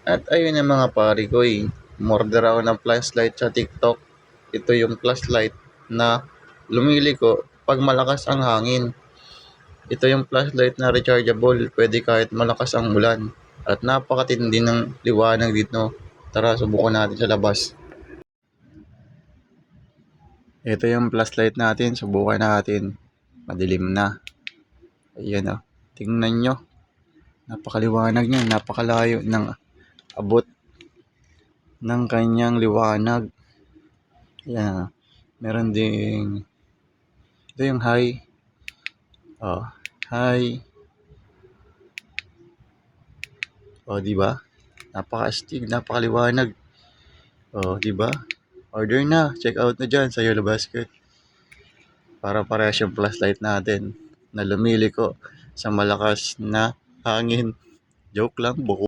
At ayun ang mga pare ko umorder ako ng flashlight sa TikTok. Ito yung flashlight na lumiliko pag malakas ang hangin. Ito yung flashlight na rechargeable, pwede kahit malakas ang ulan. At napakatindi ng liwanag dito. Tara, subukan natin sa labas. Ito yung flashlight natin, subukan natin. Madilim na. Ayan o, tingnan nyo. Napakaliwanag niya, napakalayo ng abot ng kanyang liwanag. Ayan, meron ding, ito yung high. Oh, high. Oh, di ba? Napaka-astig, napakaliwanag. Oh, di ba? Order na, check out na dyan sa Yellow Basket. Para parehas yung flashlight natin na lumiliko sa malakas na hangin. Joke lang, buko.